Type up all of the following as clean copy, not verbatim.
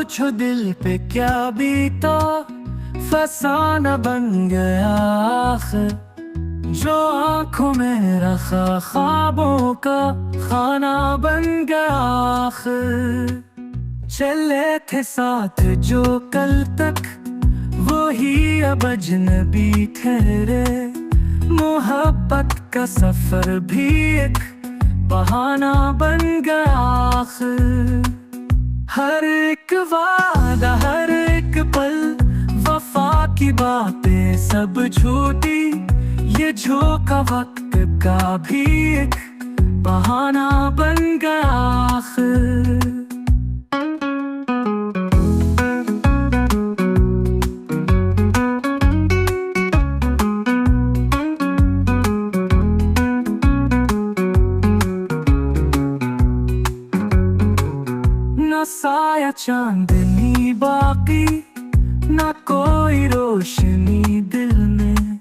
पूछो दिल पे क्या बीता, फसाना बन गया आखिर। जो आंखों में रखा ख्वाबों का खाना बन गया आखिर। चले थे साथ जो कल तक, वो ही अब अजनबी ठहरे। मोहब्बत का सफर भी एक बहाना बन गया आखिर। हर एक वादा, हर एक पल, वफा की बातें सब झूठी। ये झोंका वक्त का भी एक बहाना बन गया आखिर। ना साया चांदनी बाकी, ना कोई रोशनी दिल में।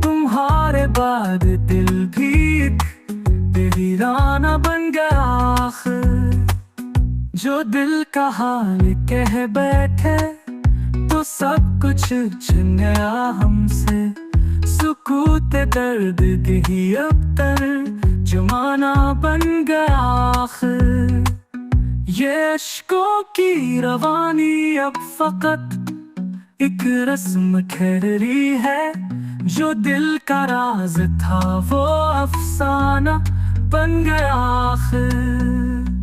तुम्हारे बाद दिल भी एक वीराना बन गया आखिर। जो दिल का हाल कह बैठे तो सब कुछ छिन गया हमसे। सुकूत दर्द ही अब तर्जुमाना बन गया आखिर। ये अश्कों की रवानी अब फकत एक रस्म ठहरी है। जो दिल का राज था वो अफसाना बन गया आखिर।